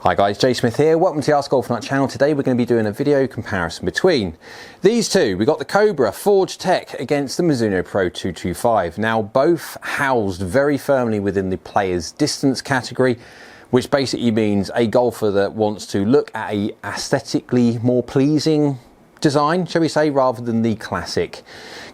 Hi guys, Jay Smith here. Welcome to the AskGolfNut channel. Today we're going to be doing a video comparison between these two. We've got the Cobra Forged TEC against the Mizuno PRO 225. Now both housed very firmly within the player's distance category, which basically means a golfer that wants to look at a aesthetically more pleasing design, shall we say, rather than the classic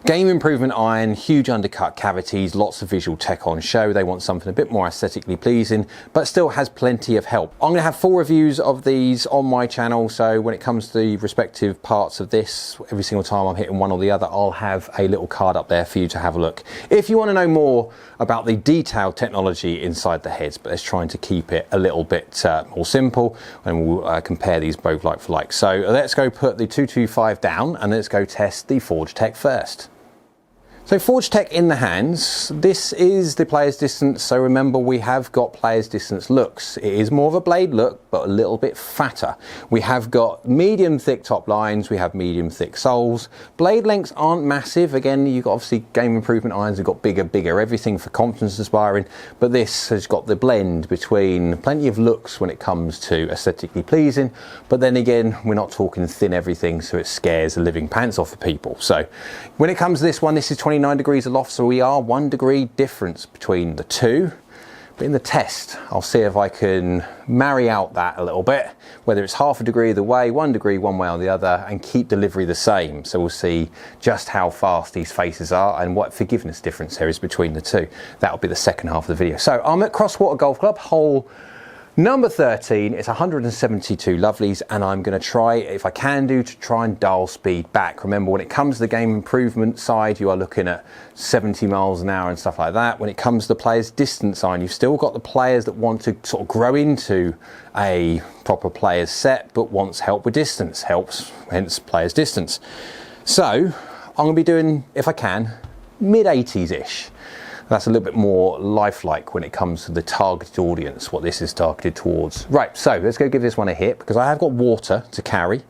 game improvement iron, huge undercut cavities, lots of visual tech on show. They want something a bit more aesthetically pleasing, but still has plenty of help. I'm going to have full reviews of these on my channel, so when it comes to the respective parts of this, every single time I'm hitting one or the other, I'll have a little card up there for you to have a look. If you want to know more about the detailed technology inside the heads, but let's try to keep it a little bit more simple, and we'll compare these both like for like. So let's go put the 225 down and let's go test the Forged TEC first. So Forged TEC in the hands, this is the player's distance, so remember we have got player's distance looks. It is more of a blade look, but a little bit fatter. We have got medium thick top lines, we have medium thick soles. Blade lengths aren't massive, again you've got obviously game improvement irons have got bigger, everything for confidence aspiring, but this has got the blend between plenty of looks when it comes to aesthetically pleasing, but then again we're not talking thin everything so it scares the living pants off of people. So when it comes to this one, this is 29 degrees aloft, so we are 1 degree difference between the two. But in the test, I'll see if I can marry out that a little bit, whether it's half a degree either way, 1 degree one way or the other, and keep delivery the same. So we'll see just how fast these faces are and what forgiveness difference there is between the two. That'll be the second half of the video. So I'm at Crosswater Golf Club, hole number 13, it's 172 lovelies, and I'm going to try, if I can to try and dial speed back. Remember, when it comes to the game improvement side, you are looking at 70 miles an hour and stuff like that. When it comes to the player's distance iron, you've still got the players that want to sort of grow into a proper player's set, but wants help with distance, hence player's distance. So I'm going to be doing, if I can, mid-80s-ish. That's a little bit more lifelike when it comes to the targeted audience, what this is targeted towards. Right, so let's go give this one a hit, because I have got water to carry,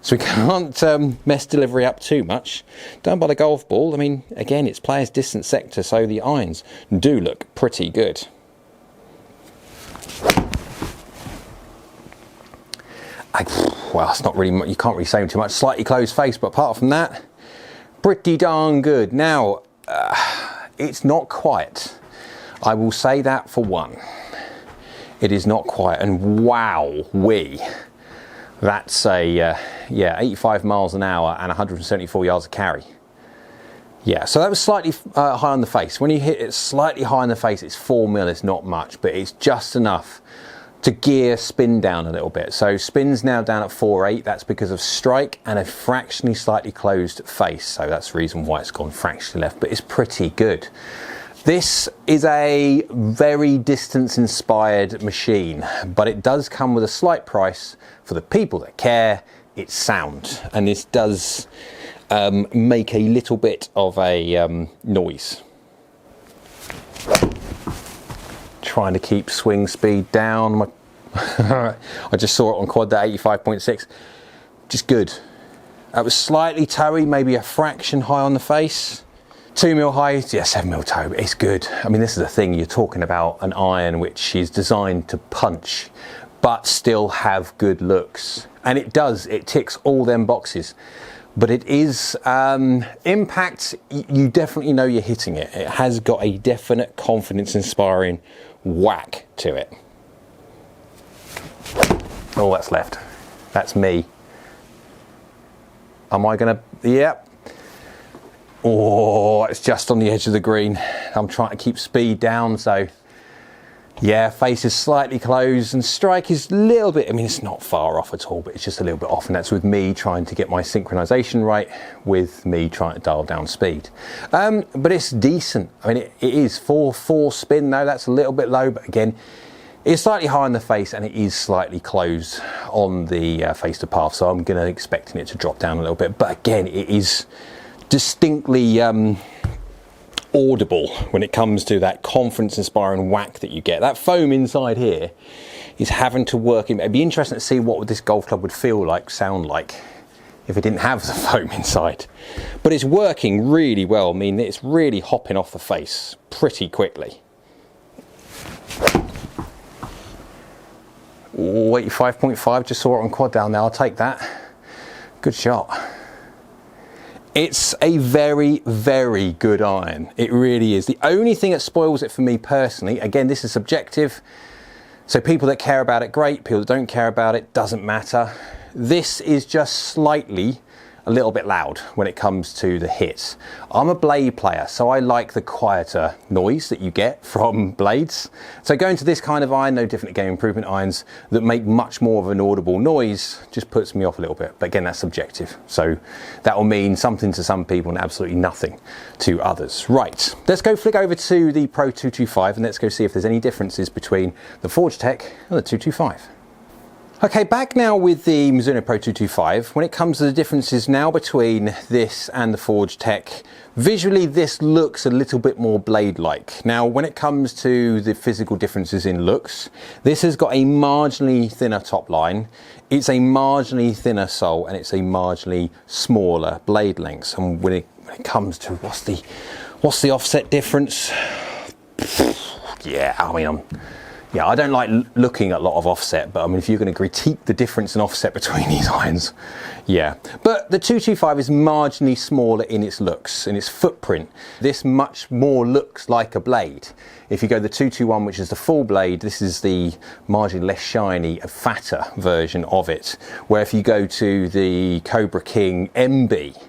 so we can't mess delivery up too much. Down by the golf ball, I mean, again, it's player's distance sector, so the irons do look pretty good. Well, it's not really, you can't really say too much. Slightly closed face, but apart from that, pretty darn good. Now, it's not quiet. I will say that for one. It is not quiet, and wow-wee. That's a, yeah, 85 miles an hour and 174 yards of carry. Yeah, so that was slightly high on the face. When you hit it slightly high on the face, it's 4 mil, it's not much, but it's just enough to gear spin down a little bit. So spin's now down at 4.8, that's because of strike and a fractionally slightly closed face. So that's the reason why it's gone fractionally left, but it's pretty good. This is a very distance inspired machine, but it does come with a slight price for the people that care. It's sound, and this does make a little bit of a noise. Trying to keep swing speed down. I just saw it on quad at 85.6. Just good. That was slightly toey, maybe a fraction high on the face. 2 mil high, yeah, 7 mil toe. It's good. I mean, this is the thing, you're talking about an iron which is designed to punch, but still have good looks. And it does, it ticks all them boxes. But it is, impact, you definitely know you're hitting it. It has got a definite confidence inspiring whack to it. Oh, that's left. That's me. Am I gonna, yep. Oh, it's just on the edge of the green. I'm trying to keep speed down, so yeah, face is slightly closed and strike is a little bit, I mean, it's not far off at all, but it's just a little bit off, and that's with me trying to get my synchronization right, with me trying to dial down speed. But it's decent. I mean, it is 4.4 spin though, that's a little bit low, but again, it's slightly high on the face and it is slightly closed on the face to path, so I'm gonna expecting it to drop down a little bit, but again, it is distinctly audible when it comes to that confidence inspiring whack that you get. That foam inside here is having to work in. It'd be interesting to see what this golf club would feel like, sound like, if it didn't have the foam inside. But it's working really well. I mean, it's really hopping off the face pretty quickly. Oh, 85.5, just saw it on quad down there, I'll take that. Good shot. It's a very, very good iron. It really is. The only thing that spoils it for me personally, again, this is subjective, so people that care about it, great. People that don't care about it, doesn't matter. This is just slightly a little bit loud when it comes to the hits. I'm a blade player, so I like the quieter noise that you get from blades. So going to this kind of iron, no different to game improvement irons that make much more of an audible noise, just puts me off a little bit. But again, that's subjective. So that will mean something to some people and absolutely nothing to others. Right, let's go flick over to the Pro 225 and let's go see if there's any differences between the Forged TEC and the 225. Okay, back now with the Mizuno PRO 225. When it comes to the differences now between this and the Forged TEC, visually this looks a little bit more blade-like. Now, when it comes to the physical differences in looks, this has got a marginally thinner top line, it's a marginally thinner sole, and it's a marginally smaller blade length. And when it comes to what's the offset difference? Yeah, I mean, I don't like looking at a lot of offset, but I mean, if you're going to critique the difference in offset between these irons, yeah. But the 225 is marginally smaller in its looks, in its footprint. This much more looks like a blade. If you go the 221, which is the full blade, this is the marginally less shiny, fatter version of it. Where if you go to the Cobra King MB,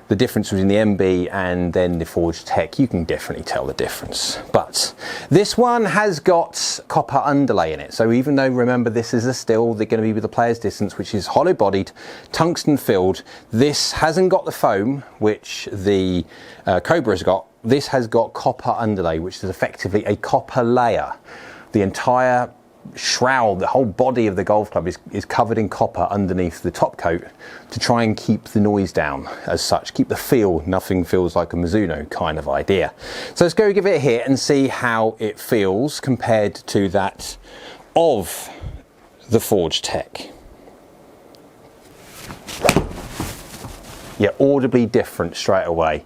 the difference between the MB and then the Forged TEC, you can definitely tell the difference. But this one has got copper underlay in it. So even though, remember, this is still going to be with the player's distance, which is hollow bodied, tungsten filled, this hasn't got the foam, which the Cobra's got. This has got copper underlay, which is effectively a copper layer. The entire shroud, the whole body of the golf club is covered in copper underneath the top coat to try and keep the noise down as such, keep the feel, nothing feels like a Mizuno kind of idea. So let's go give it a hit and see how it feels compared to that of the Forged TEC. Yeah, audibly different straight away.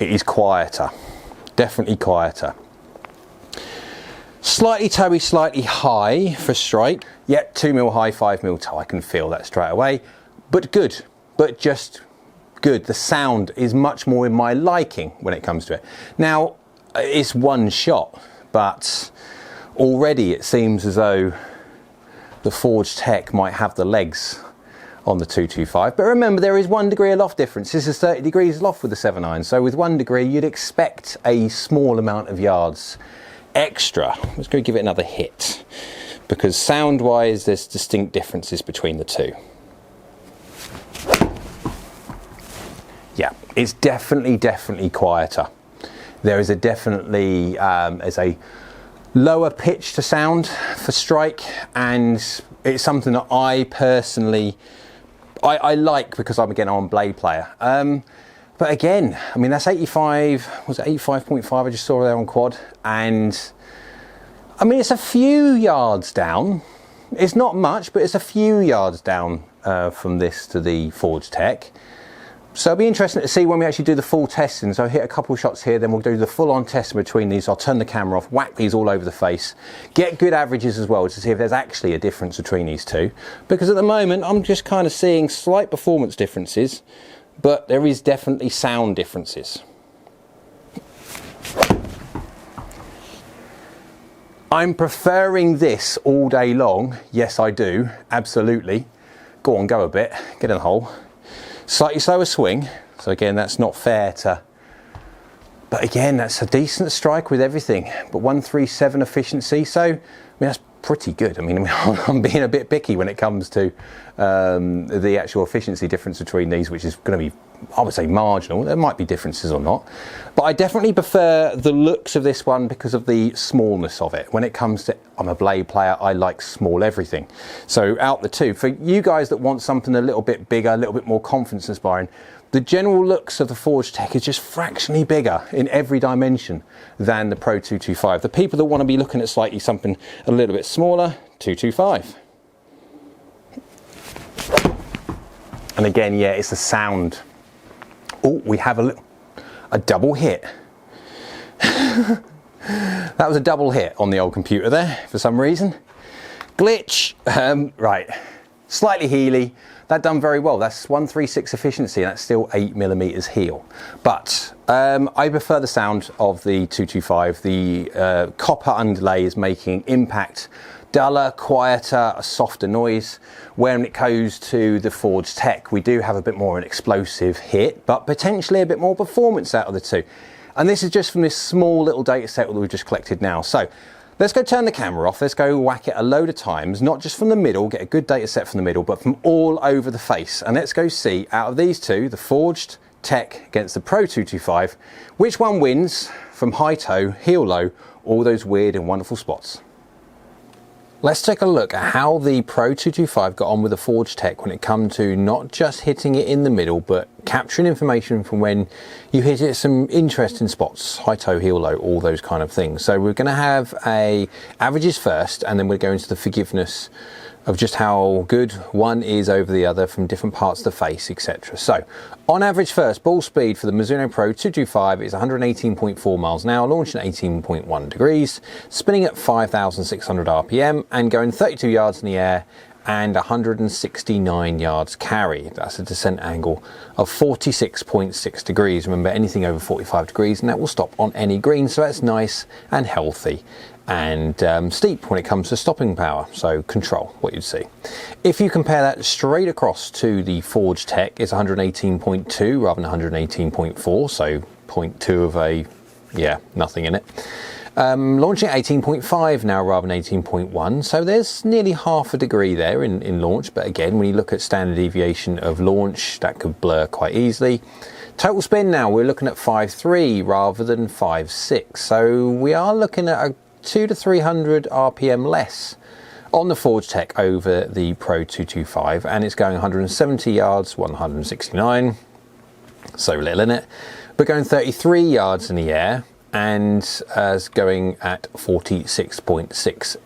It is quieter, definitely quieter. Slightly toey, slightly high for strike. Yeah, 2mm high, 5mm toe. I can feel that straight away. But good, but just good. The sound is much more in my liking when it comes to it. Now, it's one shot, but already it seems as though the Forged TEC might have the legs on the 225. But remember, there is 1 degree of loft difference. This is 30 degrees loft with the 7 iron. So with 1 degree, you'd expect a small amount of yards extra. Let's go give it another hit, because sound wise there's distinct differences between the two. Yeah, it's definitely quieter. There is a definitely as a lower pitch to sound for strike, and it's something that I personally I like, because I'm a blade player. But again, I mean, that's 85, was it 85.5 I just saw there on quad? And I mean, it's a few yards down. It's not much, but it's a few yards down from this to the Forged TEC. So it'll be interesting to see when we actually do the full testing. So I'll hit a couple of shots here, then we'll do the full-on testing between these. I'll turn the camera off, whack these all over the face, get good averages as well to see if there's actually a difference between these two. Because at the moment, I'm just kind of seeing slight performance differences, but there is definitely sound differences. I'm preferring this all day long. Yes, I do, absolutely. Go on, go a bit, get in the hole. Slightly slower swing, so again, that's not fair to, but again, that's a decent strike with everything. But 137 efficiency, so I mean, that's pretty good. I mean, I'm being a bit picky when it comes to the actual efficiency difference between these, which is going to be, I would say, marginal. There might be differences or not, but I definitely prefer the looks of this one because of the smallness of it. When it comes to, I'm a blade player, I like small everything. So out the two, for you guys that want something a little bit bigger, a little bit more confidence inspiring, the general looks of the Forged TEC is just fractionally bigger in every dimension than the Pro 225. The people that want to be looking at slightly something a little bit smaller, 225. And again, yeah, it's the sound. Oh, we have a double hit. That was a double hit on the old computer there for some reason. Glitch. Right, slightly heely. That done very well. That's 136 efficiency, and that's still 8mm heel. But I prefer the sound of the 225. The copper underlay is making impact duller, quieter, a softer noise. When it goes to the Forged TEC, we do have a bit more of an explosive hit, but potentially a bit more performance out of the two. And this is just from this small little data set that we've just collected now. So let's go turn the camera off. Let's go whack it a load of times, not just from the middle, get a good data set from the middle, but from all over the face. And let's go see, out of these two, the Forged TEC against the Pro 225, which one wins from high toe, heel low, all those weird and wonderful spots. Let's take a look at how the Pro 225 got on with the Forged TEC when it comes to not just hitting it in the middle, but capturing information from when you hit it at some interesting spots, high toe, heel low, all those kind of things. So we're going to have averages first, and then we'll go into the forgiveness of just how good one is over the other from different parts of the face, etc. So on average first, ball speed for the Mizuno Pro 225 is 118.4 miles an hour, launching at 18.1 degrees, spinning at 5,600 RPM and going 32 yards in the air and 169 yards carry. That's a descent angle of 46.6 degrees. Remember, anything over 45 degrees and that will stop on any green, so that's nice and healthy and steep when it comes to stopping power, so control, what you'd see. If you compare that straight across to the Forged TEC, it's 118.2 rather than 118.4, so 0.2 of a, nothing in it. Launching at 18.5 now rather than 18.1, so there's nearly half a degree there in launch, but again, when you look at standard deviation of launch, that could blur quite easily. Total spin now, we're looking at 5.3 rather than 5.6, so we are looking at a 200 to 300 RPM less on the Forged TEC over the Pro 225, and it's going 170 yards, 169, so little in it, but going 33 yards in the air and going at 46.6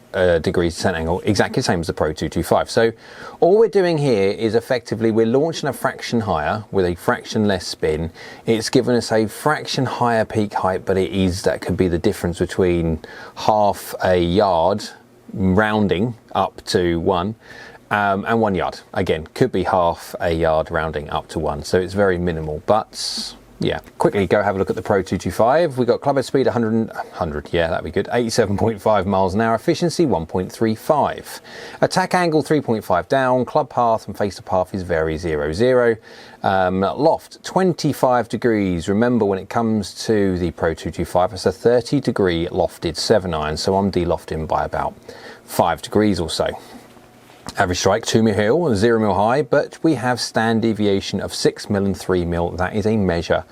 degrees descent angle, exactly the same as the Pro 225. So all we're doing here is effectively we're launching a fraction higher with a fraction less spin. It's given us a fraction higher peak height, but that could be the difference between half a yard rounding up to 1 and 1 yard. Again, could be half a yard rounding up to 1, so it's very minimal, but yeah. Quickly go have a look at the Pro 225. We got clubhead speed 100, yeah, that'd be good. 87.5 miles an hour, efficiency 1.35. Attack angle 3.5 down, club path and face to path is very 0.0. Loft 25 degrees. Remember, when it comes to the Pro 225, it's a 30 degree lofted 7-iron, so I'm de-lofting by about 5 degrees or so. Average strike 2mm heel, 0mm high, but we have stand deviation of 6mm and 3mm. That is a measure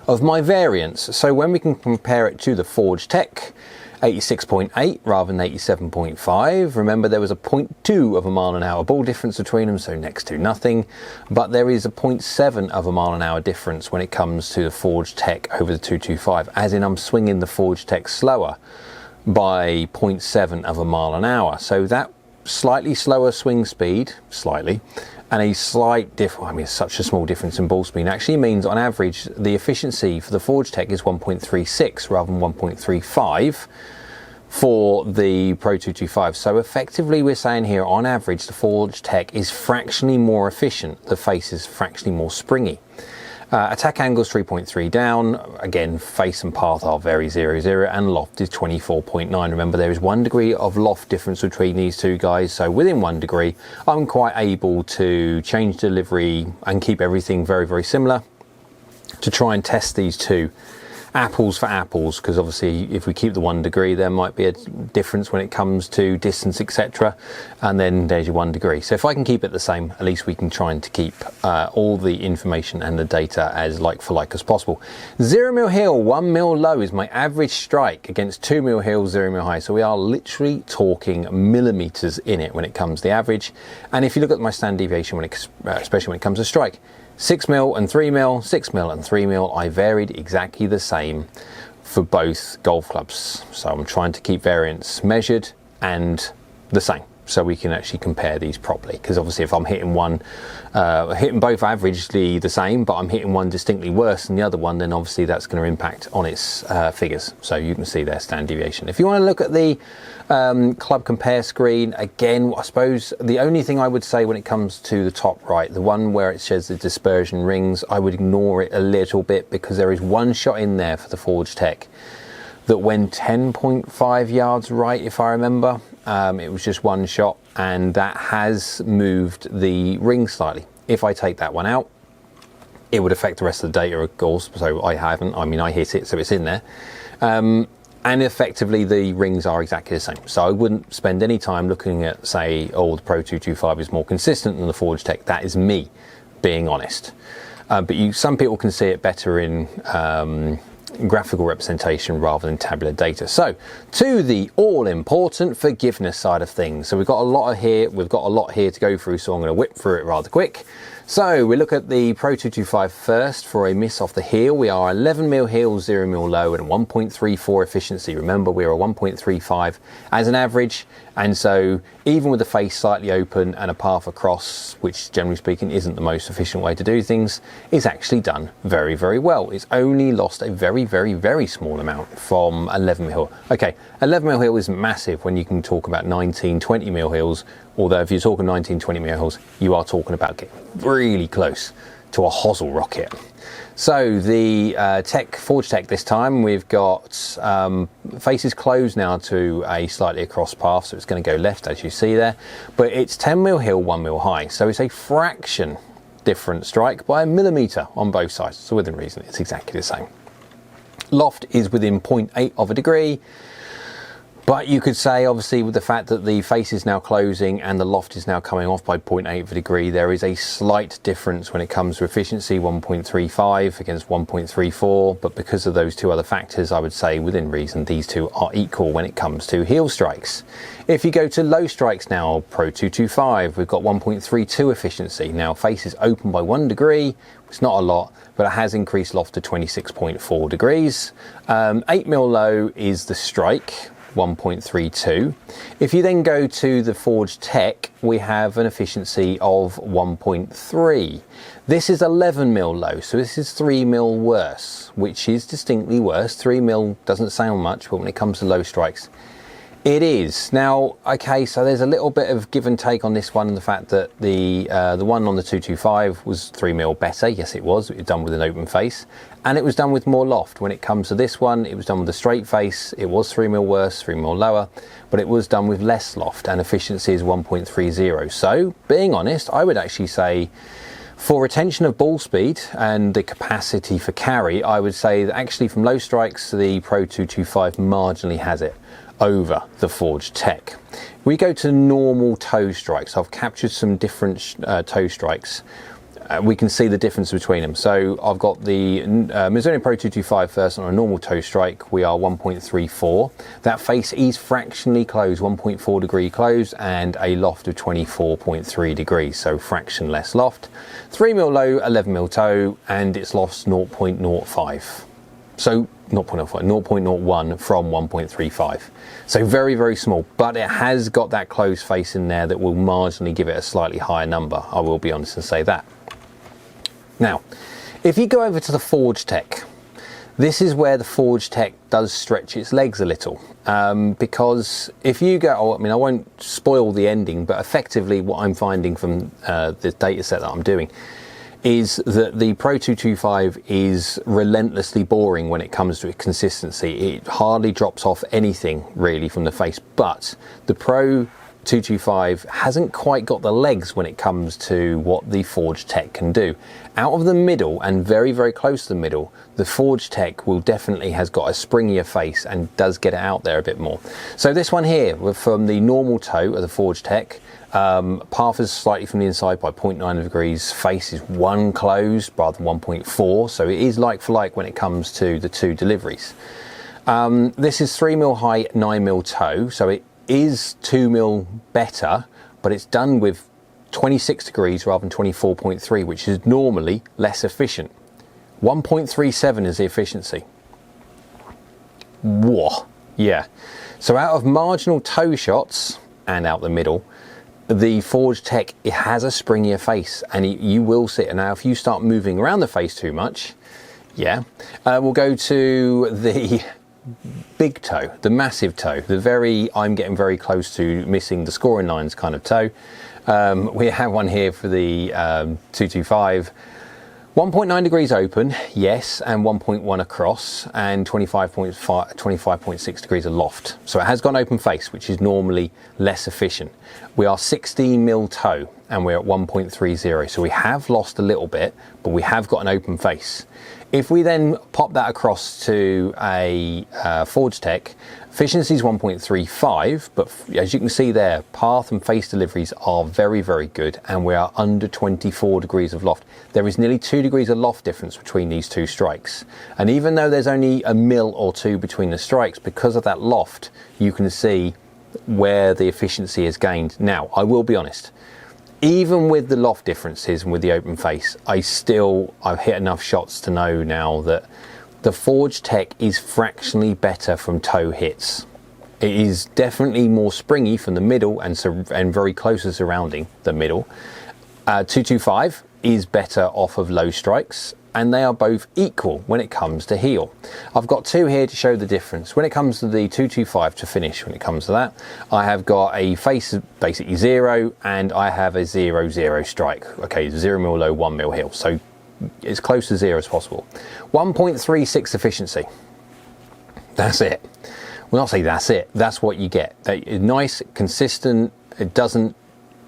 of my variance. So when we can compare it to the Forged TEC, 86.8 rather than 87.5. Remember, there was a 0.2 of a mile an hour ball difference between them, so next to nothing. But there is a 0.7 of a mile an hour difference when it comes to the Forged TEC over the 225, as in I'm swinging the Forged TEC slower by 0.7 of a mile an hour. So that slightly slower swing speed, and a slight difference, I mean, such a small difference in ball speed actually means on average the efficiency for the Forged TEC is 1.36 rather than 1.35 for the Pro 225. So effectively we're saying here on average the Forged TEC is fractionally more efficient, the face is fractionally more springy. Attack angle is 3.3 down, again face and path are very 0.0, and loft is 24.9. Remember, there is 1 degree of loft difference between these two guys, so within 1 degree I'm quite able to change delivery and keep everything very, very similar to try and test these two apples for apples, because obviously if we keep the 1 degree there might be a difference when it comes to distance, etc., and then there's your 1 degree. So if I can keep it the same, at least we can try to keep all the information and the data as like for like as possible. 0mm heel, 1mm low is my average strike against 2mm heel, 0mm high, so we are literally talking millimeters in it when it comes to the average. And if you look at my stand deviation, especially when it comes to strike, 6mm and 3mm, 6mm and 3mm, I varied exactly the same for both golf clubs. So I'm trying to keep variance measured and the same. so we can actually compare these properly. Because obviously if I'm hitting one, hitting both averagely the same, but I'm hitting one distinctly worse than the other one, then obviously that's going to impact on its figures. So you can see their standard deviation. If you want to look at the club compare screen, again, I suppose the only thing I would say when it comes to the top right, the one where it says the dispersion rings, I would ignore it a little bit, because there is one shot in there for the Forged TEC that went 10.5 yards right, if I remember. It was just one shot, and that has moved the ring slightly. If I take that one out, it would affect the rest of the data, of course, so I haven't. I mean, I hit it, so it's in there. And effectively, the rings are exactly the same. So I wouldn't spend any time looking at, say, oh, the Pro 225 is more consistent than the Forged TEC. That is me being honest. But some people can see it better in graphical representation rather than tabular data. So to the all-important forgiveness side of things. So we've got a lot here to go through, so I'm going to whip through it rather quick. So we look at the Pro 225 first. For a miss off the heel, we are 11mm heel, 0mm low, and 1.34 efficiency. Remember, we are a 1.35 as an average, and so even with the face slightly open and a path across, which generally speaking isn't the most efficient way to do things, is actually done very, very well. It's only lost a very, very, very small amount from 11mm heel. Okay, 11mm heel isn't massive when you can talk about 19, 20mm heels, although if you're talking 19, 20mm heels, you are talking about getting really close to a hosel rocket. So the Forged TEC this time, we've got faces closed now to a slightly across path, so it's going to go left as you see there, but it's 10mm heel, 1mm high, so it's a fraction different strike by a millimetre on both sides, so within reason it's exactly the same. Loft is within 0.8 of a degree, but you could say, obviously, with the fact that the face is now closing and the loft is now coming off by 0.8 of a degree, there is a slight difference when it comes to efficiency, 1.35 against 1.34, but because of those two other factors, I would say within reason these two are equal when it comes to heel strikes. If you go to low strikes now, Pro 225, we've got 1.32 efficiency. Now, face is open by 1 degree, it's not a lot, but it has increased loft to 26.4 degrees. 8mm low is the strike, 1.32. If you then go to the Forged TEC, we have an efficiency of 1.3. This is 11mm low, so this is 3mm worse, which is distinctly worse. 3mm doesn't sound much, but when it comes to low strikes, it is. Now, okay, so there's a little bit of give and take on this one, and the fact that the one on the 225 was 3mm better. Yes, it was done with an open face, and it was done with more loft. When it comes to this one, it was done with a straight face. It was 3mm worse, 3mm lower, but it was done with less loft, and efficiency is 1.30. So, being honest, I would actually say, for retention of ball speed and the capacity for carry, I would say that actually from low strikes, the Pro 225 marginally has it over the Forged TEC. We go to normal toe strikes. I've captured some different toe strikes. We can see the difference between them. So I've got the Mizuno Pro 225 first on a normal toe strike. We are 1.34. That face is fractionally closed, 1.4 degree closed, and a loft of 24.3 degrees, so fraction less loft. 3mm low, 11mm toe, and its loft's 0.05. So 0.01 from 1.35. So very, very small, but it has got that closed face in there that will marginally give it a slightly higher number. I will be honest and say that. Now, if you go over to the Forged TEC, this is where the Forged TEC does stretch its legs a little, because if you go, I mean, I won't spoil the ending, but effectively what I'm finding from the data set that I'm doing is that the Pro 225 is relentlessly boring when it comes to consistency. It hardly drops off anything really from the face, but the Pro 225 hasn't quite got the legs when it comes to what the Forged TEC can do. Out of the middle and very, very close to the middle, the Forged TEC will definitely has got a springier face and does get it out there a bit more. So this one here, from the normal toe of the Forged TEC, path is slightly from the inside by 0.9 degrees, face is 1 closed rather than 1.4, so it is like for like when it comes to the two deliveries. This is 3mm high, 9mm toe, so it is 2mm better, but it's done with 26 degrees rather than 24.3, which is normally less efficient. 1.37 is the efficiency. Whoa, yeah. So out of marginal toe shots and out the middle, the Forged TEC, it has a springier face, and you will see it. Now, if you start moving around the face too much, we'll go to the big toe, the massive toe, I'm getting very close to missing the scoring lines kind of toe. We have one here for the 225. 1.9 degrees open, yes, and 1.1 across, and 25.6 degrees aloft. So it has got an open face, which is normally less efficient. We are 16 mil toe, and we're at 1.30. So we have lost a little bit, but we have got an open face. If we then pop that across to a Forged TEC, efficiency is 1.35, but as you can see there, path and face deliveries are very, very good, and we are under 24 degrees of loft. There is nearly 2 degrees of loft difference between these two strikes. And even though there's only a mil or two between the strikes, because of that loft, you can see where the efficiency is gained. Now, I will be honest, even with the loft differences and with the open face, I've hit enough shots to know now that the Forged TEC is fractionally better from toe hits. It is definitely more springy from the middle and very close to surrounding the middle. 225 is better off of low strikes, and they are both equal when it comes to heel. I've got two here to show the difference. When it comes to the 225 to finish, when it comes to that, I have got a face basically 0, and I have a 0-0 strike. Okay, 0 mil low, 1 mil heel. So as close to 0 as possible. 1.36 efficiency. That's it. Well, not say that's it. That's what you get. Nice, consistent. It doesn't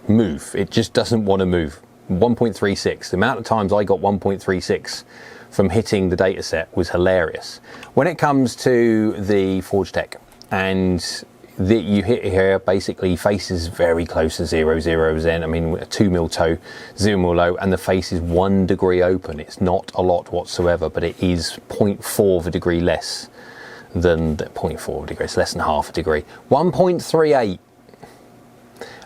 move. It just doesn't want to move. 1.36. The amount of times I got 1.36 from hitting the data set was hilarious. When it comes to the Forged TEC, and you hit here, basically face is very close to 0-0 zen. I mean, 2 mil toe, 0 mil low, and the face is 1 degree open. It's not a lot whatsoever, but it is 0.4 of a degree less than 0.4 of a degree. It's less than half a degree. 1.38.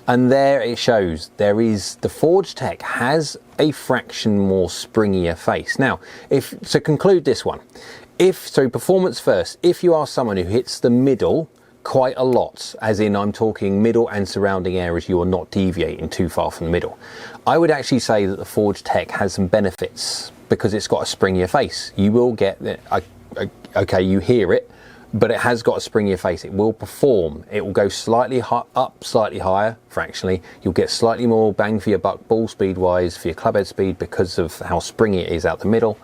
And there it shows the Forged TEC has a fraction more springier face. Now, to conclude this one, performance first, if you are someone who hits the middle quite a lot, as in I'm talking middle and surrounding areas, you are not deviating too far from the middle, I would actually say that the Forged TEC has some benefits because it's got a springier face. You will get, okay, you hear it, but it has got a springier face. It will perform. It will go slightly up, slightly higher, fractionally. You'll get slightly more bang for your buck ball speed wise, for your clubhead speed, because of how springy it is out the middle.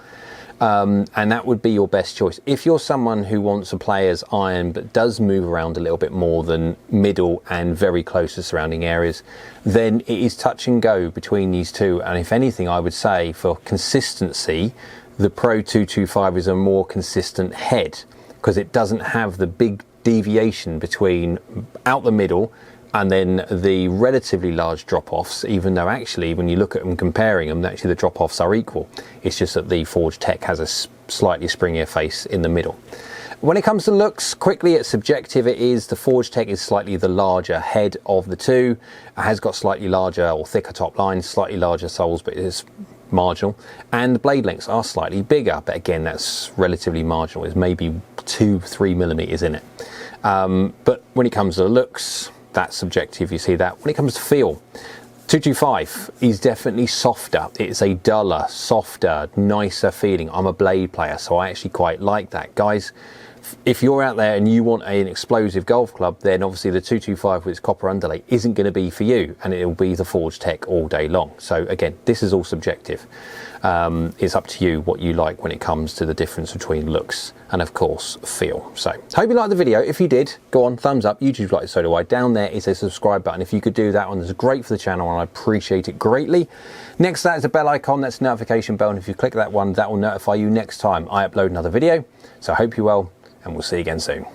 And that would be your best choice. If you're someone who wants to play as iron but does move around a little bit more than middle and very close to surrounding areas, then it is touch and go between these two. And if anything, I would say for consistency, the Pro 225 is a more consistent head, because it doesn't have the big deviation between out the middle and then the relatively large drop-offs, even though actually when you look at them comparing them, actually the drop-offs are equal. It's just that the Forged TEC has a slightly springier face in the middle. When it comes to looks, quickly, it's subjective. It is the Forged TEC is slightly the larger head of the two. It has got slightly larger or thicker top lines, slightly larger soles, but it is marginal, and the blade lengths are slightly bigger, but again, that's relatively marginal. It's maybe 2-3 millimeters in it. But when it comes to looks, that's subjective. You see that. When it comes to feel, 225 is definitely softer. It's a duller, softer, nicer feeling. I'm a blade player, so I actually quite like that, guys. If you're out there and you want an explosive golf club, then obviously the 225 with its copper underlay isn't going to be for you, and it'll be the Forged TEC all day long. So again, this is all subjective. It's up to you what you like when it comes to the difference between looks and, of course, feel. So hope you liked the video. If you did, go on, thumbs up. YouTube liked it, so do I. Down there is a subscribe button. If you could do that one, it's great for the channel, and I appreciate it greatly. Next to that is a bell icon. That's a notification bell, and if you click that one, that will notify you next time I upload another video. So I hope you're well, and we'll see you again soon.